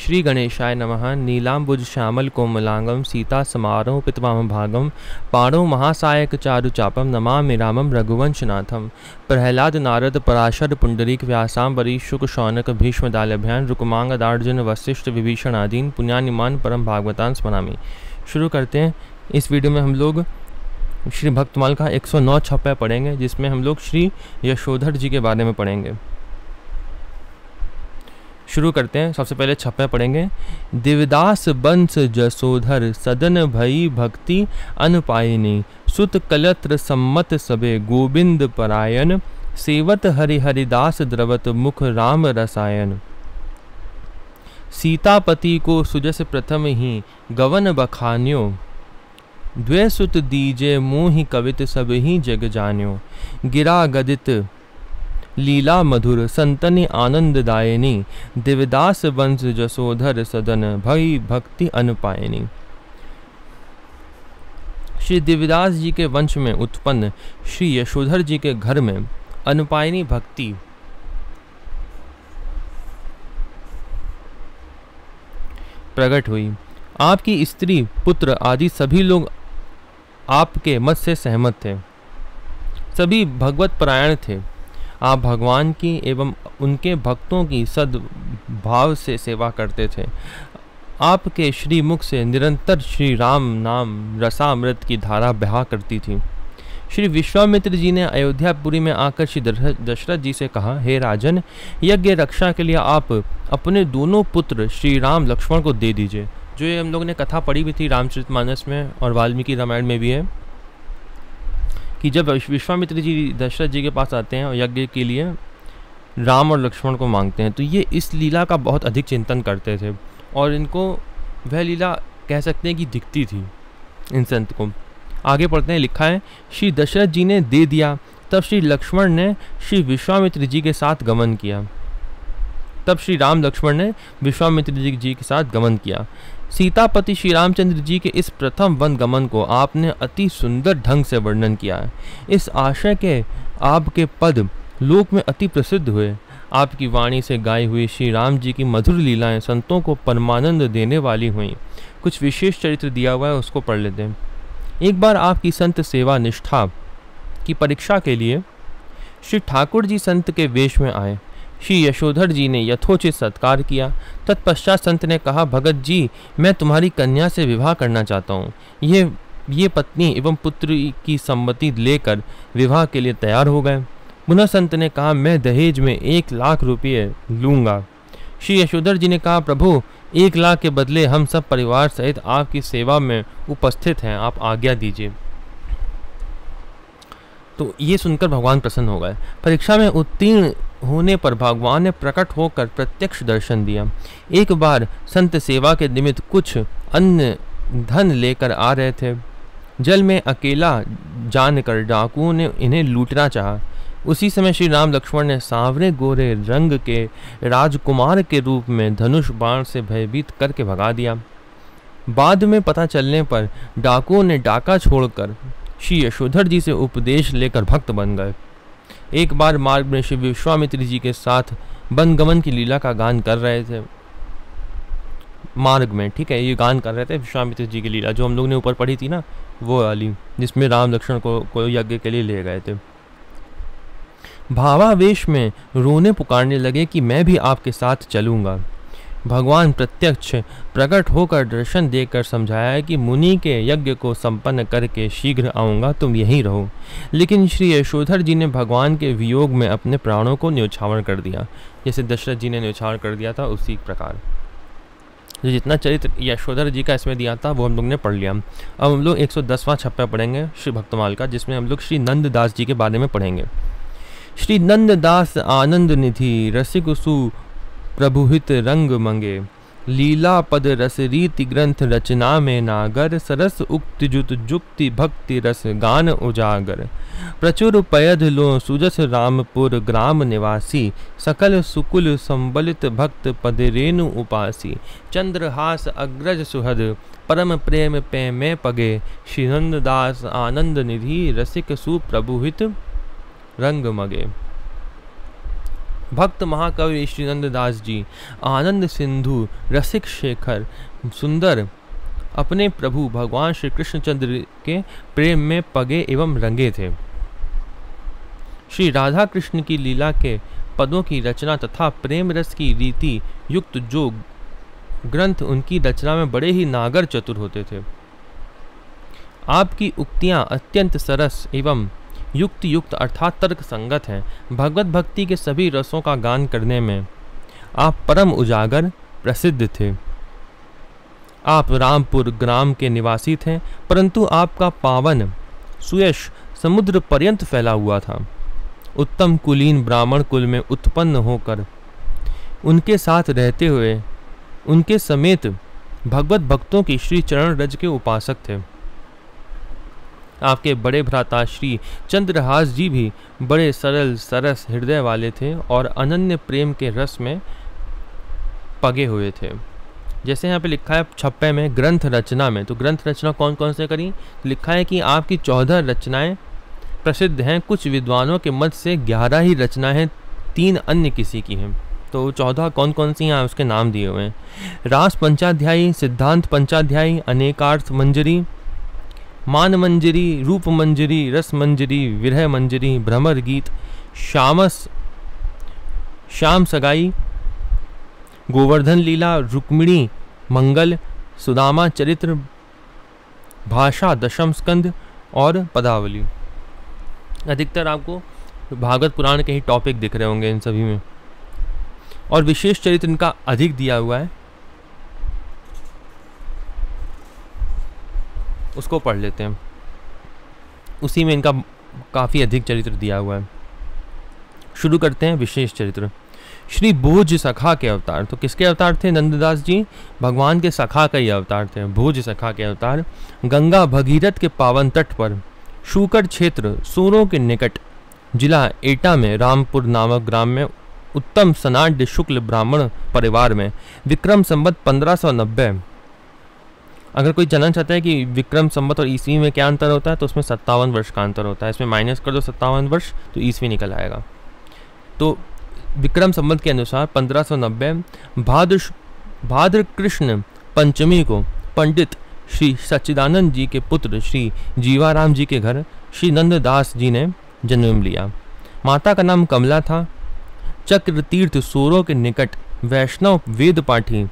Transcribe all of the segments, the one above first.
श्री गणेशाय नमः। नीलाम्बुज श्यामल कोमलांगम सीता समारोह पितवाम भागम पाणो महासायक चारु चापम नमामि रामम रघुवंशनाथम। प्रहलाद नारद पराशर पुंडरीक व्यासाम्बरी शुक शौनक भीष्म दाल्यभ्यान रुकमांग दार्जुन वशिष्ठ विभीषण आदीन पुण्यानिमान परम भागवतान स्मरामि। शुरू करते हैं। इस वीडियो में हम लोग श्री भक्तमाल का 109 छप्पा पढ़ेंगे, जिसमें हम लोग श्री यशोधर जी के बारे में पढ़ेंगे। शुरू करते हैं। सबसे पहले छप्पा पढ़ेंगे। दिवदास बंस जसोधर सदन भई भक्ति अनुपायिनी सुत कलत्र सम्मत सबे गोविंद परायण सेवत हरि हरिदास द्रवत मुख राम रसायन। सीतापति को सुजस प्रथम ही गवन बखान्यो द्वै सुत दीजे मोहि कवित सब ही जग जान्यो। गिरा गदित लीला मधुर संतनि आनंददायिनी दिवदास वंश जसोधर सदन भई भक्ति अनुपायिनी। श्री दिवदास जी के वंश में उत्पन्न श्री यशोधर जी के घर में अनुपायिनी भक्ति प्रकट हुई। आपकी स्त्री पुत्र आदि सभी लोग आपके मत से सहमत थे, सभी भगवत परायण थे। आप भगवान की एवं उनके भक्तों की सद्भाव से सेवा करते थे। आपके श्री मुख से निरंतर श्री राम नाम रसामृत की धारा बहा करती थी। श्री विश्वामित्र जी ने अयोध्यापुरी में आकर श्री दशरथ जी से कहा, हे राजन, यज्ञ रक्षा के लिए आप अपने दोनों पुत्र श्री राम लक्ष्मण को दे दीजिए। जो ये हम लोग ने कथा पढ़ी भी थी रामचरितमानस में और वाल्मीकि रामायण में भी है कि जब विश्वामित्र जी दशरथ जी के पास आते हैं और यज्ञ के लिए राम और लक्ष्मण को मांगते हैं, तो ये इस लीला का बहुत अधिक चिंतन करते थे और इनको वह लीला कह सकते हैं कि दिखती थी इन संत को। आगे पढ़ते हैं। लिखा है, श्री दशरथ जी ने दे दिया, तब श्री लक्ष्मण ने श्री विश्वामित्र जी के साथ गमन किया। तब श्री राम लक्ष्मण ने विश्वामित्र जी के साथ गमन किया। सीतापति श्री रामचंद्र जी के इस प्रथम वन गमन को आपने अति सुंदर ढंग से वर्णन किया है। इस आशय के आपके पद लोक में अति प्रसिद्ध हुए। आपकी वाणी से गाई हुई श्री राम जी की मधुर लीलाएं संतों को परमानंद देने वाली हुई। कुछ विशेष चरित्र दिया हुआ है, उसको पढ़ लेते हैं। एक बार आपकी संत सेवा निष्ठा की परीक्षा के लिए श्री ठाकुर जी संत के वेश में आए। श्री यशोधर जी ने यथोचित सत्कार किया। तत्पश्चात संत ने कहा, भगत जी, मैं तुम्हारी कन्या से विवाह करना चाहता हूँ। ये पत्नी एवं पुत्र की सम्मति लेकर विवाह के लिए तैयार हो गए। पुनः संत ने कहा, मैं दहेज में 1 लाख रुपये लूँगा। श्री यशोधर जी ने कहा, प्रभु, 1 लाख के बदले हम सब परिवार सहित आपकी सेवा में उपस्थित हैं, आप आज्ञा दीजिए। तो ये सुनकर भगवान प्रसन्न हो गए। परीक्षा में उत्तीर्ण होने पर भगवान ने प्रकट होकर प्रत्यक्ष दर्शन दिया। एक बार संत सेवा के निमित्त कुछ अन्य धन लेकर आ रहे थे। जल में अकेला जानकर डाकुओं ने इन्हें लूटना चाहा। उसी समय श्री राम लक्ष्मण ने सांवरे गोरे रंग के राजकुमार के रूप में धनुष बाण से भयभीत करके भगा दिया। बाद में पता चलने पर डाकुओं ने डाका छोड़कर श्री यशोधर जी से उपदेश लेकर भक्त बन गए। एक बार मार्ग में श्री विश्वामित्र जी के साथ वनगमन की लीला का गान कर रहे थे। मार्ग में, ठीक है, ये गान कर रहे थे विश्वामित्र जी की लीला जो हम लोग ने ऊपर पढ़ी थी ना, वो वाली जिसमें राम लक्ष्मण को यज्ञ के लिए ले गए थे। भावावेश में रोने पुकारने लगे कि मैं भी आपके साथ चलूंगा। भगवान प्रत्यक्ष प्रकट होकर दर्शन देकर समझाया कि मुनि के यज्ञ को संपन्न करके शीघ्र आऊँगा, तुम यहीं रहो। लेकिन श्री यशोधर जी ने भगवान के वियोग में अपने प्राणों को न्यौछावर कर दिया, जैसे दशरथ जी ने न्यौछावर कर दिया था उसी प्रकार। जो जितना चरित्र यशोधर जी का इसमें दिया था वो हम लोग ने पढ़ लिया। अब हम लोग 110वां छप्पा पढ़ेंगे श्री भक्तमाल का, जिसमें हम लोग श्री नंददास जी के बारे में पढ़ेंगे। श्री नंददास आनंद निधि रसिक सु प्रभुहित रंग मंगे लीला पद रस रीति ग्रंथ रचना में नागर सरस उक्त जुत जुक्ति भक्ति रस गान उजागर प्रचुर पयध लो सुजस रामपुर ग्राम निवासी सकल सुकुल संबलित भक्त पद रेणु उपासी चंद्रहास अग्रज सुहद परम प्रेम पे में पगे श्री नंददास आनंद निधि रसिक सुप्रभुहित रंग मगे। भक्त महाकवि श्री नंददास जी आनंद सिंधु रसिक शेखर सुंदर अपने प्रभु भगवान श्री कृष्णचंद्र के प्रेम में पगे एवं रंगे थे। श्री राधा कृष्ण की लीला के पदों की रचना तथा प्रेम रस की रीति युक्त जो ग्रंथ उनकी रचना में बड़े ही नागर चतुर होते थे। आपकी उक्तियां अत्यंत सरस एवं युक्त अर्थात तर्क संगत हैं। भगवत भक्ति के सभी रसों का गान करने में आप परम उजागर प्रसिद्ध थे। आप रामपुर ग्राम के निवासी थे, परंतु आपका पावन सुयश समुद्र पर्यंत फैला हुआ था। उत्तम कुलीन ब्राह्मण कुल में उत्पन्न होकर उनके साथ रहते हुए उनके समेत भगवत भक्तों की श्री चरण रज के उपासक थे। आपके बड़े भ्राता श्री चंद्रहास जी भी बड़े सरल सरस हृदय वाले थे और अनन्य प्रेम के रस में पगे हुए थे। जैसे यहाँ पे लिखा है छप्पे में ग्रंथ रचना में, तो ग्रंथ रचना कौन कौन से करी, लिखा है कि आपकी 14 रचनाएं प्रसिद्ध हैं। कुछ विद्वानों के मत से 11 ही रचनाएं, 3 अन्य किसी की हैं। तो 14 कौन कौन सी हैं उसके नाम दिए हुए हैं। रास पंचाध्यायी, सिद्धांत पंचाध्यायी, अनेकार्थ मंजरी, मान मंजरी, रूप मंजरी, रस मंजरी, विरह मंजरी, भ्रमर गीत, श्याम सगाई, गोवर्धन लीला, रुक्मिणी मंगल, सुदामा चरित्र, भाषा, दशम स्कंद और पदावली। अधिकतर आपको भागवत पुराण के ही टॉपिक दिख रहे होंगे इन सभी में, और विशेष चरित्र इनका अधिक दिया हुआ है, उसको पढ़ लेते हैं। उसी में इनका काफ़ी अधिक चरित्र दिया हुआ है। शुरू करते हैं विशेष चरित्र। श्री भोज सखा के अवतार, तो किसके अवतार थे नंददास जी? भगवान के सखा का ही अवतार थे, भोज सखा के अवतार। गंगा भगीरथ के पावन तट पर शूकर क्षेत्र सूरों के निकट जिला एटा में रामपुर नामक ग्राम में उत्तम सनाड्य शुक्ल ब्राह्मण परिवार में विक्रम संवत 1590। अगर कोई जानना चाहता है कि विक्रम संवत और ईस्वी में क्या अंतर होता है, तो उसमें 57 वर्ष का अंतर होता है। इसमें माइनस कर दो 57 वर्ष तो ईस्वी निकल आएगा। तो विक्रम संवत के अनुसार 1590 भाद्र कृष्ण पंचमी को पंडित श्री सच्चिदानंद जी के पुत्र श्री जीवाराम जी के घर श्री नंददास जी ने जन्म लिया। माता का नाम कमला था। चक्र तीर्थ सूरों के निकट वैष्णव वेद पाठी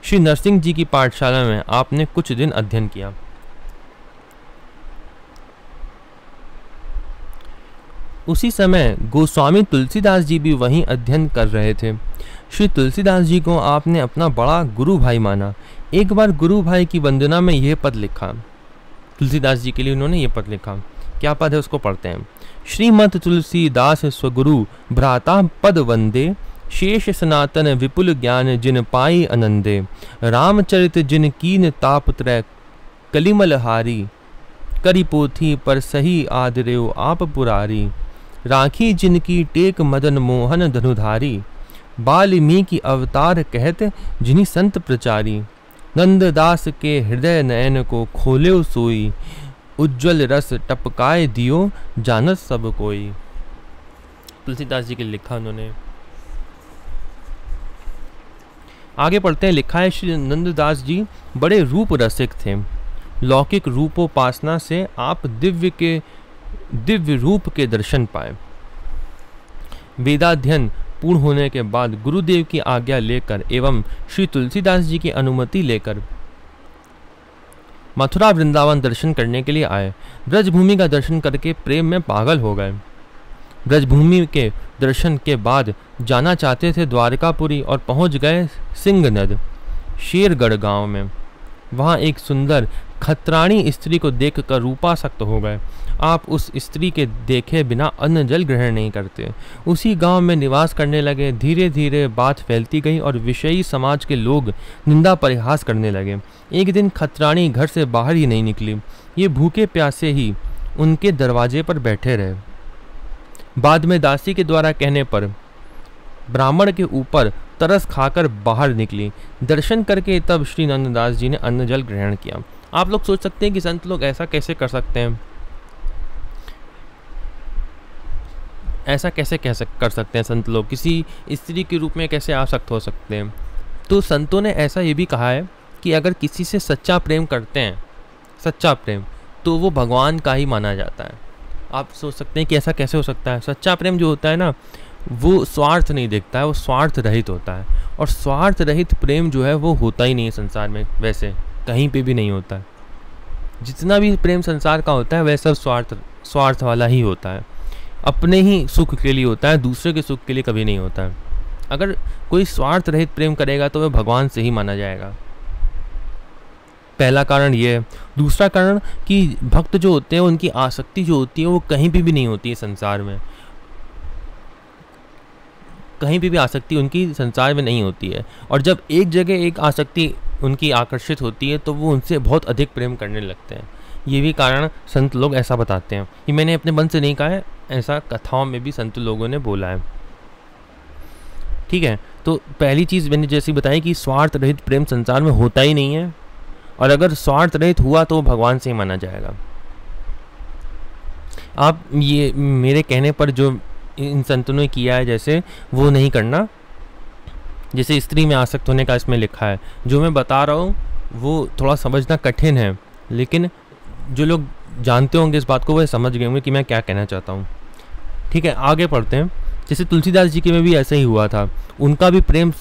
श्री नरसिंह जी की पाठशाला में आपने कुछ दिन अध्ययन किया। उसी समय गोस्वामी तुलसीदास जी भी वहीं अध्ययन कर रहे थे। श्री तुलसीदास जी को आपने अपना बड़ा गुरु भाई माना। एक बार गुरु भाई की वंदना में यह पद लिखा, तुलसीदास जी के लिए उन्होंने ये पद लिखा। क्या पद है उसको पढ़ते हैं। श्रीमत तुलसीदास स्वगुरु भ्राता पद वंदे, शेष सनातन विपुल ज्ञान जिन पाई आनंदे, रामचरित जिन कीन ताप त्रय कलिमल हारी, करी पोथी पर सही आदरेव आप पुरारी, राखी जिनकी टेक मदन मोहन धनुधारी, बाल्मीकि अवतार कहत जिन्हीं संत प्रचारी, नंददास के हृदय नयन को खोले सोई, उज्ज्वल रस टपकाए दियो जानत सब कोई। तुलसीदास जी के लिखा उन्होंने। आगे पढ़ते हैं। लिखा है श्री नंददास जी बड़े रूप रसिक थे। लौकिक रूपोपासना से आप दिव्य रूप के दर्शन पाए। वेदाध्ययन पूर्ण होने के बाद गुरुदेव की आज्ञा लेकर एवं श्री तुलसीदास जी की अनुमति लेकर मथुरा वृंदावन दर्शन करने के लिए आए। ब्रजभूमि का दर्शन करके प्रेम में पागल हो गए। ब्रजभूमि के दर्शन के बाद जाना चाहते थे द्वारकापुरी और पहुंच गए सिंहनद शेरगढ़ गांव में। वहां एक सुंदर खतरानी स्त्री को देखकर रूपासक्त हो गए। आप उस स्त्री के देखे बिना अन्न जल ग्रहण नहीं करते। उसी गांव में निवास करने लगे। धीरे धीरे बात फैलती गई और विषयी समाज के लोग निंदा परिहास करने लगे। एक दिन खतरानी घर से बाहर ही नहीं निकली। ये भूखे प्यासे ही उनके दरवाजे पर बैठे रहे। बाद में दासी के द्वारा कहने पर ब्राह्मण के ऊपर तरस खाकर बाहर निकली। दर्शन करके तब श्री नंददास जी ने अन्न जल ग्रहण किया। आप लोग सोच सकते हैं कि संत लोग ऐसा कैसे कर सकते हैं। ऐसा कैसे कर सकते हैं संत लोग, किसी स्त्री के रूप में कैसे आसक्त हो सकते हैं। तो संतों ने ऐसा ये भी कहा है कि अगर किसी से सच्चा प्रेम करते हैं, सच्चा प्रेम, तो वो भगवान का ही माना जाता है। आप सोच सकते हैं कि ऐसा कैसे हो सकता है। सच्चा प्रेम जो होता है ना, वो स्वार्थ नहीं देखता है, वो स्वार्थ रहित होता है। और स्वार्थ रहित प्रेम जो है वो होता ही नहीं है संसार में, वैसे कहीं पे भी नहीं होता है। जितना भी प्रेम संसार का होता है वह सब स्वार्थ वाला ही होता है, अपने ही सुख के लिए होता है, दूसरे के सुख के लिए कभी नहीं होता है। अगर कोई स्वार्थ रहित प्रेम करेगा तो वह भगवान से ही माना जाएगा। पहला कारण ये है। दूसरा कारण कि भक्त जो होते हैं उनकी आसक्ति जो होती है वो कहीं पे भी नहीं होती है संसार में, कहीं पे भी आसक्ति उनकी संसार में नहीं होती है। और जब एक जगह एक आसक्ति उनकी आकर्षित होती है तो वो उनसे बहुत अधिक प्रेम करने लगते हैं। ये भी कारण संत लोग ऐसा बताते हैं। ये मैंने अपने मन से नहीं कहा है, ऐसा कथाओं में भी संत लोगों ने बोला है। ठीक है, तो पहली चीज़ मैंने जैसी बताई कि स्वार्थ रहित प्रेम संसार में होता ही नहीं है, और अगर स्वार्थ रहित हुआ तो भगवान से ही माना जाएगा। आप ये मेरे कहने पर जो इन संतों ने किया है जैसे, वो नहीं करना। जैसे स्त्री में आसक्त होने का इसमें लिखा है, जो मैं बता रहा हूँ वो थोड़ा समझना कठिन है, लेकिन जो लोग जानते होंगे इस बात को वह समझ गए होंगे कि मैं क्या कहना चाहता हूँ। ठीक है, आगे पढ़ते हैं। जैसे तुलसीदास जी के में भी ऐसा ही हुआ था, उनका भी प्रेम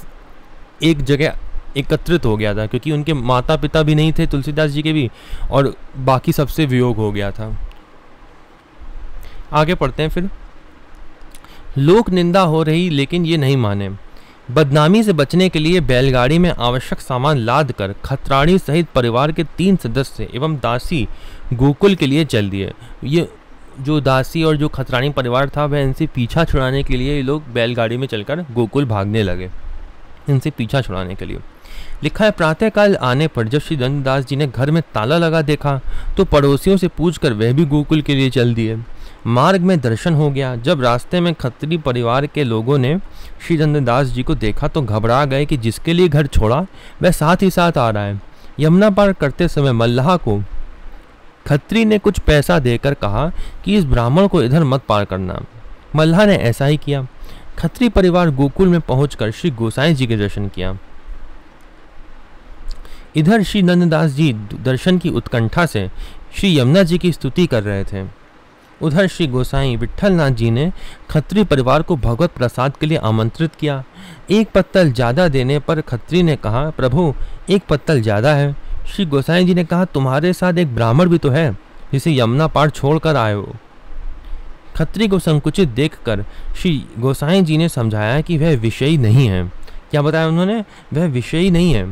एक जगह एकत्रित हो गया था, क्योंकि उनके माता पिता भी नहीं थे तुलसीदास जी के भी, और बाकी सबसे वियोग हो गया था। आगे पढ़ते हैं फिर। लोक निंदा हो रही लेकिन ये नहीं माने। बदनामी से बचने के लिए बैलगाड़ी में आवश्यक सामान लाद कर खतरानी सहित परिवार के 3 सदस्य एवं दासी गोकुल के लिए चल दिए। ये जो दासी और जो खतरानी परिवार था वह इनसे पीछा छुड़ाने के लिए ये लोग बैलगाड़ी में चलकर गोकुल भागने लगे, इनसे पीछा छुड़ाने के लिए। लिखा है, प्रातःकाल आने पर जब श्री नंददास जी ने घर में ताला लगा देखा तो पड़ोसियों से पूछकर वह भी गोकुल के लिए चल दिए। मार्ग में दर्शन हो गया। जब रास्ते में खत्री परिवार के लोगों ने श्री नंददास जी को देखा तो घबरा गए कि जिसके लिए घर छोड़ा वह साथ ही साथ आ रहा है। यमुना पार करते समय मल्लाह को खत्री ने कुछ पैसा देकर कहा कि इस ब्राह्मण को इधर मत पार करना। मल्लाह ने ऐसा ही किया। खत्री परिवार गोकुल में पहुंचकर श्री गोसाई जी के दर्शन किया। इधर श्री नंददास जी दर्शन की उत्कंठा से श्री यमुना जी की स्तुति कर रहे थे। उधर श्री गोसाई विट्ठलनाथ जी ने खत्री परिवार को भगवत प्रसाद के लिए आमंत्रित किया। एक पत्तल ज़्यादा देने पर खत्री ने कहा, प्रभु एक पत्तल ज़्यादा है। श्री गोसाई जी ने कहा, तुम्हारे साथ एक ब्राह्मण भी तो है जिसे यमुना पार छोड़कर आए हो। खत्री को संकुचित देखकर श्री गोसाई जी ने समझाया कि वह विषयी नहीं है। क्या बताया उन्होंने? वह विषयी नहीं है,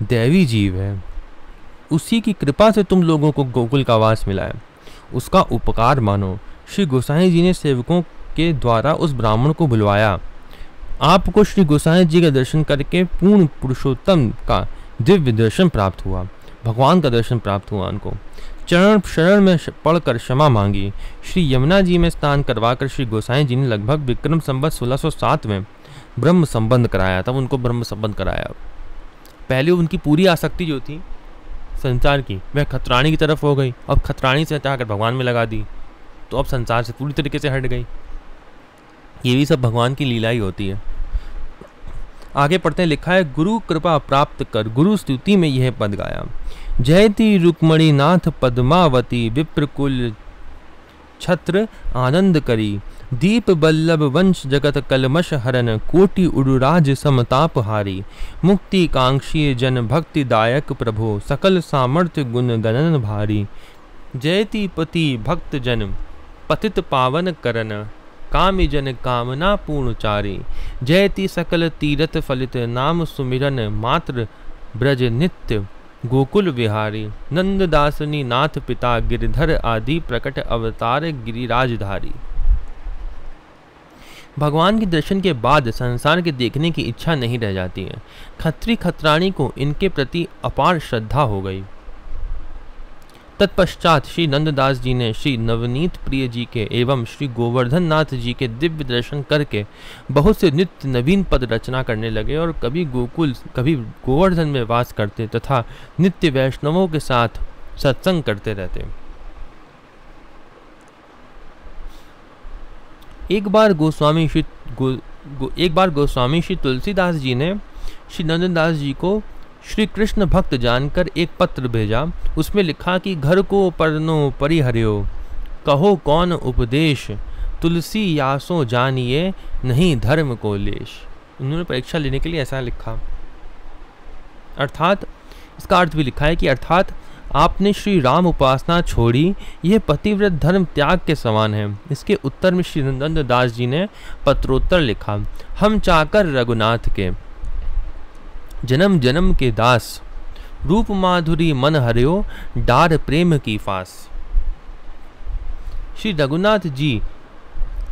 दैवी जीव है। उसी की कृपा से तुम लोगों को गोकुल का वास मिला है, उसका उपकार मानो। श्री गोसाई जी ने सेवकों के द्वारा उस ब्राह्मण को बुलवाया। आपको श्री गोसाई जी का दर्शन करके पूर्ण पुरुषोत्तम का दिव्य दर्शन प्राप्त हुआ, भगवान का दर्शन प्राप्त हुआ। उनको चरण शरण में पढ़कर क्षमा मांगी। श्री यमुना जी में स्नान करवाकर श्री गोसाई जी ने लगभग विक्रम संवत 1607 में ब्रह्म संबंध कराया। तब उनको ब्रह्म संबंध कराया। पहले उनकी पूरी आसक्ति जो थी संसार की वह खतरानी की तरफ हो गई, अब खतरानी से हटाकर भगवान में लगा दी, तो अब संसार से पूरी तरीके से हट गई। ये भी सब भगवान की लीला ही होती है। आगे पढ़ते हैं। लिखा है, गुरु कृपा प्राप्त कर गुरु स्तुति में यह पद गाया। जयति रुक्मणी नाथ पद्मावती विप्रकुल छत्र आनंद करी। दीप बल्लभ वंश जगत कलमश हरन कोटि उड़ुराज समताप हारी। मुक्ति कांक्षी जन भक्ति दायक प्रभो सकल सामर्थ्य गुण गणन भारी। जयति पति भक्त जन पतित पावन करन कामि जन कामना पूर्ण चारी। जयति सकल तीरथ फलित नाम सुमिरन मात्र ब्रज नित्य गोकुल विहारी। नंददासनी नाथ पिता गिरधर आदि प्रकट अवतार गिरिराजधारी। भगवान के दर्शन के बाद संसार के देखने की इच्छा नहीं रह जाती है। खत्री खतरानी को इनके प्रति अपार श्रद्धा हो गई। तत्पश्चात श्री नंददास जी ने श्री नवनीत प्रिय जी के एवं श्री गोवर्धन नाथ जी के दिव्य दर्शन करके बहुत से नित्य नवीन पद रचना करने लगे और कभी गोकुल कभी गोवर्धन में वास करते तथा नित्य वैष्णवों के साथ सत्संग करते रहते। एक बार गोस्वामी श्री तुलसीदास जी ने श्री नंददास जी को श्री कृष्ण भक्त जानकर एक पत्र भेजा। उसमें लिखा कि घर को परनो परिहर्यो, कहो कौन उपदेश, तुलसी यासो जानिए, नहीं धर्म को लेश। उन्होंने परीक्षा लेने के लिए ऐसा लिखा। अर्थात इसका अर्थ भी लिखा है कि अर्थात आपने श्री राम उपासना छोड़ी, यह पतिव्रत धर्म त्याग के समान है। इसके उत्तर में श्री नंददास जी ने पत्रोत्तर लिखा, हम चाकर रघुनाथ के, जन्म जन्म के दास, रूप माधुरी मन हरियो, डार प्रेम की फास। श्री रघुनाथ जी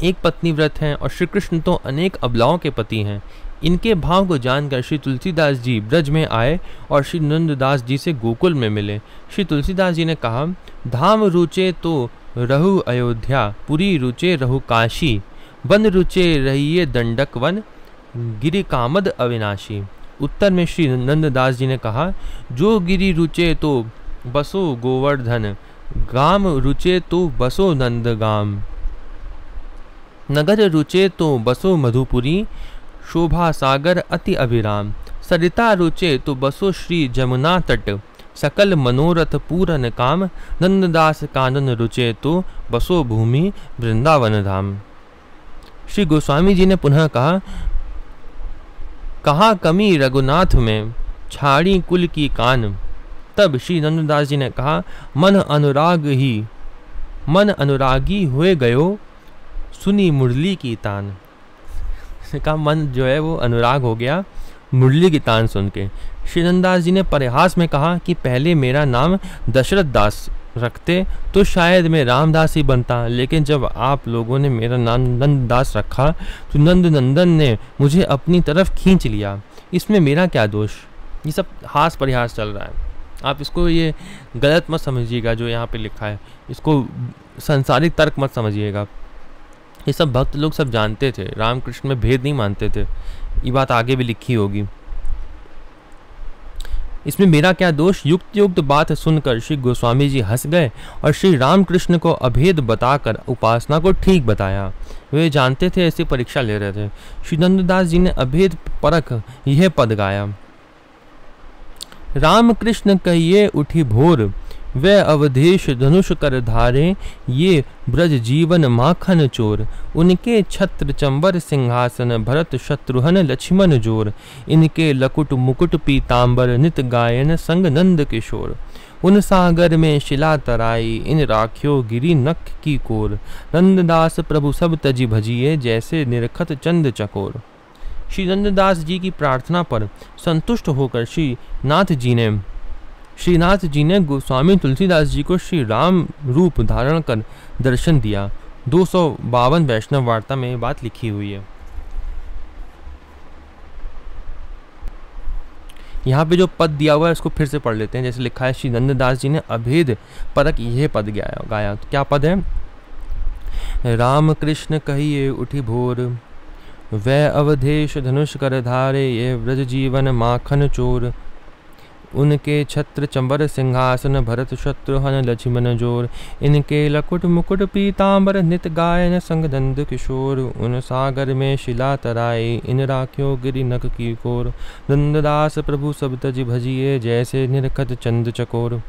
एक पत्नीव्रत हैं और श्री कृष्ण तो अनेक अबलाओं के पति हैं। इनके भाव को जानकर श्री तुलसीदास जी ब्रज में आए और श्री नंददास जी से गोकुल में मिले। श्री तुलसीदास जी ने कहा, धाम रुचे तो रहु अयोध्या, पुरी रुचे रहु काशी, वन रुचे रहिए दंडक वन, गिरि कामद अविनाशी। उत्तर में श्री नंददास जी ने कहा, जो गिरि रुचे तो बसो गोवर्धन, गाम रुचे तो बसो नंदगाम, नगर रुचे तो बसो मधुपुरी, शोभा सागर अति अभिराम, सरिता रुचे तो बसो श्री जमुना तट, सकल मनोरथ पूरन काम, नंददास कानन रुचे तो बसो भूमि वृंदावन धाम। श्री गोस्वामी जी ने पुनः कहा, कहा कमी रघुनाथ में, छाड़ी कुल की कान। तब श्री नंददास जी ने कहा, मन अनुरागी हुए गयो, सुनी मुरली की तान। का मन जो है वो अनुराग हो गया मुरली की तान सुन के। श्री नंददास जी ने परिहास में कहा कि पहले मेरा नाम दशरथ दास रखते तो शायद मैं रामदास ही बनता, लेकिन जब आप लोगों ने मेरा नाम नंददास रखा तो नंद नंदन ने मुझे अपनी तरफ खींच लिया, इसमें मेरा क्या दोष। ये सब हास परिहास चल रहा है, आप इसको ये गलत मत समझिएगा जो यहाँ पे लिखा है, इसको संसारिक तर्क मत समझिएगा। ये सब भक्त लोग सब जानते थे, रामकृष्ण में भेद नहीं मानते थे, ये बात आगे भी लिखी होगी। इसमें मेरा क्या दोष। युक्त युक्त बात सुनकर श्री गोस्वामी जी हंस गए और श्री रामकृष्ण को अभेद बताकर उपासना को ठीक बताया। वे जानते थे ऐसी परीक्षा ले रहे थे। श्री नंददास जी ने अभेद परख यह पद गाया, रामकृष्ण कहिए उठी भोर, वह अवधेश धनुष कर धारे, ये ब्रज जीवन माखन चोर, उनके छत्र चंबर सिंहासन, भरत शत्रुघ्न लक्ष्मण जोर, इनके लकुट मुकुट पीतांबर, नित गायन संग नंद किशोर, उन सागर में शिला तराई, इन राख्यो गिरी नख की कोर, नंददास प्रभु सब तजी भजिए, जैसे निरखत चंद चकोर। श्री नंददास जी की प्रार्थना पर संतुष्ट होकर श्रीनाथ जी ने गोस्वामी तुलसीदास जी को श्री राम रूप धारण कर दर्शन दिया। 252 वैष्णव वार्ता में ये बात लिखी हुई है। यहाँ पे जो पद दिया हुआ है उसको फिर से पढ़ लेते हैं। जैसे लिखा है, श्री नंददास जी ने अभेद परक यह पद गाया। तो क्या पद है? राम कृष्ण कहिए उठी भोर, वह अवधेश धनुष कर धारे, ये व्रज जीवन माखन चोर, उनके छत्र चंबर सिंहासन, भरत शत्रुघ्न लक्ष्मण जोर, इनके लकुट मुकुट पीतांबर, नित गायन संग नंद किशोर, उन सागर में शिला तराई, इन राख्यो गिरि नख की कोर, नंददास प्रभु सब तज भजिए, जैसे निरखत चंद चकोर।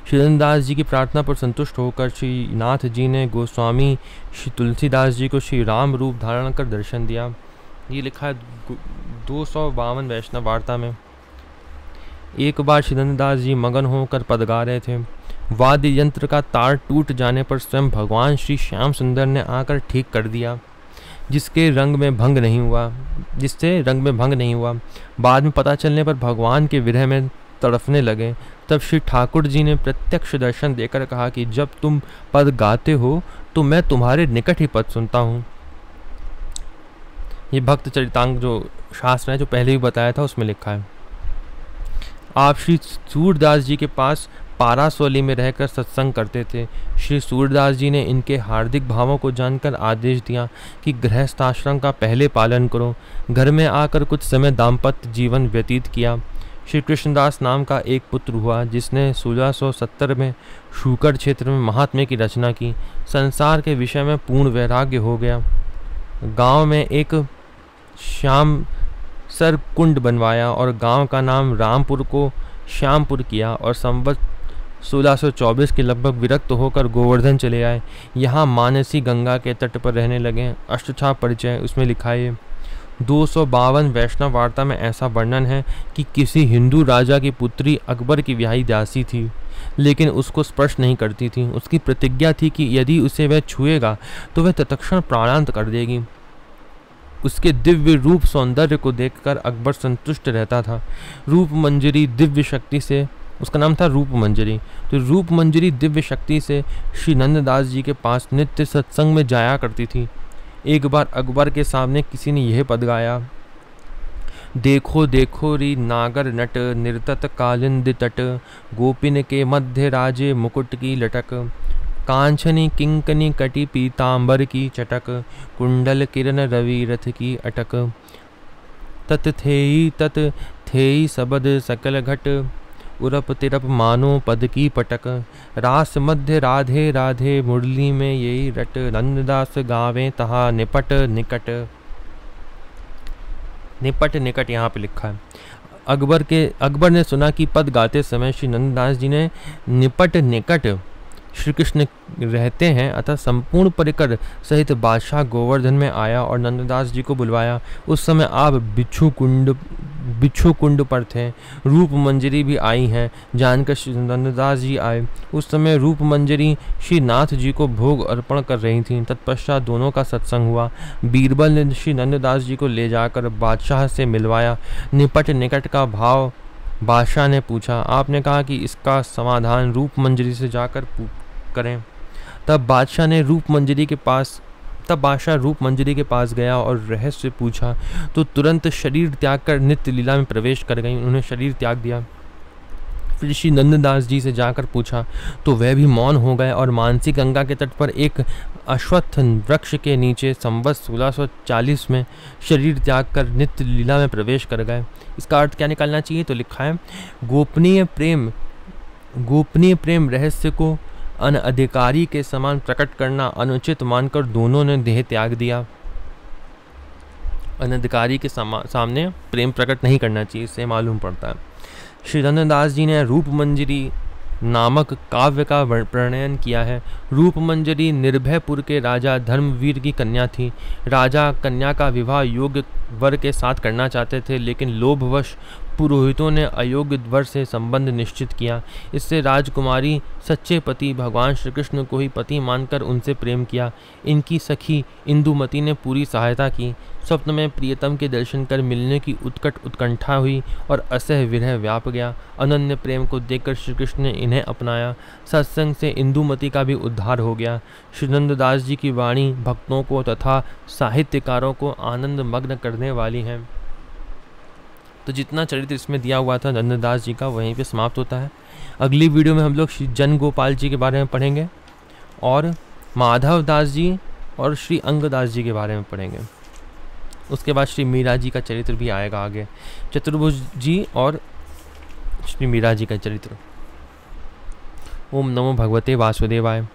श्री नंददास जी की प्रार्थना पर संतुष्ट होकर श्री नाथ जी ने गोस्वामी श्री तुलसीदास जी को श्री राम रूप धारण कर दर्शन दिया। ये लिखा है 252 वैष्णव वार्ता में। एक बार श्री नंददास जी मगन होकर पद गा रहे थे। वाद्य यंत्र का तार टूट जाने पर स्वयं भगवान श्री श्याम सुंदर ने आकर ठीक कर दिया, जिससे रंग में भंग नहीं हुआ। बाद में पता चलने पर भगवान के विरह में तड़फने लगे। तब श्री ठाकुर जी ने प्रत्यक्ष दर्शन देकर कहा कि जब तुम पद गाते हो तो मैं तुम्हारे निकट ही पद सुनता हूँ। ये भक्त चरितांग जो शास्त्र है, जो पहले भी बताया था, उसमें लिखा है। आप श्री सूरदास जी के पास पारासौली में रहकर सत्संग करते थे। श्री सूरदास जी ने इनके हार्दिक भावों को जानकर आदेश दिया कि गृहस्थाश्रम का पहले पालन करो। घर में आकर कुछ समय दाम्पत्य जीवन व्यतीत किया। श्री कृष्णदास नाम का एक पुत्र हुआ जिसने 1670 में शूकर क्षेत्र में महात्म्य की रचना की। संसार के विषय में पूर्ण वैराग्य हो गया। गांव में एक श्याम सर कुंड बनवाया और गांव का नाम रामपुर को श्यामपुर किया और संवत 1624 के लगभग विरक्त होकर गोवर्धन चले आए। यहाँ मानसी गंगा के तट पर रहने लगे। अष्टछाप परिचय उसमें लिखा है 252 वैष्णव वार्ता में ऐसा वर्णन है कि किसी हिंदू राजा की पुत्री अकबर की ब्याही दासी थी, लेकिन उसको स्पर्श नहीं करती थी। उसकी प्रतिज्ञा थी कि यदि उसे वह छुएगा तो वह तत्क्षण प्राणांत कर देगी। उसके दिव्य रूप सौंदर्य को देखकर अकबर संतुष्ट रहता था। रूप मंजरी दिव्य शक्ति से, उसका नाम था रूप मंजरी, तो रूप मंजरी दिव्य शक्ति से श्री नंददास जी के पास नित्य सत्संग में जाया करती थी। एक बार अकबर के सामने किसी ने यह पद गाया, देखो देखो री नागर नट निर्तत कालिंद तट, गोपिन के मध्य राजे मुकुट की लटक, कांचनी किंकनी कटी पीतांबर की चटक, कुंडल किरण रवि रथ की अटक, तत थेई सबद सकल घट, उरप तिरप मानो पद की पटक, रास मध्य राधे राधे मुरली में यही रट, नंददास गावे तहा निपट निकट। निपट निकट यहाँ पे लिखा है। अकबर ने सुना कि पद गाते समय श्री नंददास जी ने निपट निकट श्री कृष्ण रहते हैं, अतः संपूर्ण परिकर सहित बादशाह गोवर्धन में आया और नंददास जी को बुलवाया। उस समय आप बिच्छू कुंड पर थे। रूप मंजरी भी आई हैं। जानकर श्री नंददास जी आए। उस समय रूप मंजरी श्री नाथ जी को भोग अर्पण कर रही थीं। तत्पश्चात दोनों का सत्संग हुआ। बीरबल ने श्री नंददास जी को ले जाकर बादशाह से मिलवाया। निपट निकट का भाव बादशाह ने पूछा। आपने कहा कि इसका समाधान रूप मंजरी से जाकर करें। तब बादशाह रूप मंजरी के पास गया और रहस्य पूछा तो तुरंत शरीर त्याग कर नित्य लीला में प्रवेश कर गई। उन्होंने शरीर त्याग दिया। फिर श्री नंददास जी से जाकर पूछा तो वह भी मौन हो गए और मानसी गंगा के तट पर एक अश्वत्थ वृक्ष के नीचे संवत 1640 में शरीर त्याग कर नित्य लीला में प्रवेश कर गए। इसका अर्थ क्या निकालना चाहिए? तो लिखा है गोपनीय प्रेम रहस्य को अनधिकारी के समान प्रकट करना अनुचित मानकर दोनों ने देह त्याग दिया। अनधिकारी के सामने प्रेम प्रकट नहीं करना चाहिए, इससे मालूम पड़ता है। श्री नंददास जी ने रूप मंजरी नामक काव्य का प्रणयन किया है। रूप मंजरी निर्भयपुर के राजा धर्मवीर की कन्या थी। राजा कन्या का विवाह योग्य वर के साथ करना चाहते थे, लेकिन लोभवश पुरोहितों ने अयोग्य वर से संबंध निश्चित किया। इससे राजकुमारी सच्चे पति भगवान श्री कृष्ण को ही पति मानकर उनसे प्रेम किया। इनकी सखी इंदुमती ने पूरी सहायता की। स्वप्न में प्रियतम के दर्शन कर मिलने की उत्कंठा हुई और असह विरह व्याप गया। अनन्य प्रेम को देखकर श्री कृष्ण ने इन्हें अपनाया। सत्संग से इंदुमती का भी उद्धार हो गया। श्री नंददास जी की वाणी भक्तों को तथा साहित्यकारों को आनंद मग्न करने वाली है। तो जितना चरित्र इसमें दिया हुआ था नंददास जी का वहीं पे समाप्त होता है। अगली वीडियो में हम लोग श्री जन गोपाल जी के बारे में पढ़ेंगे और माधव दास जी और श्री अंगदास जी के बारे में पढ़ेंगे। उसके बाद श्री मीरा जी का चरित्र भी आएगा आगे, चतुर्भुज जी और श्री मीरा जी का चरित्र। ओम नमो भगवते वासुदेवाय।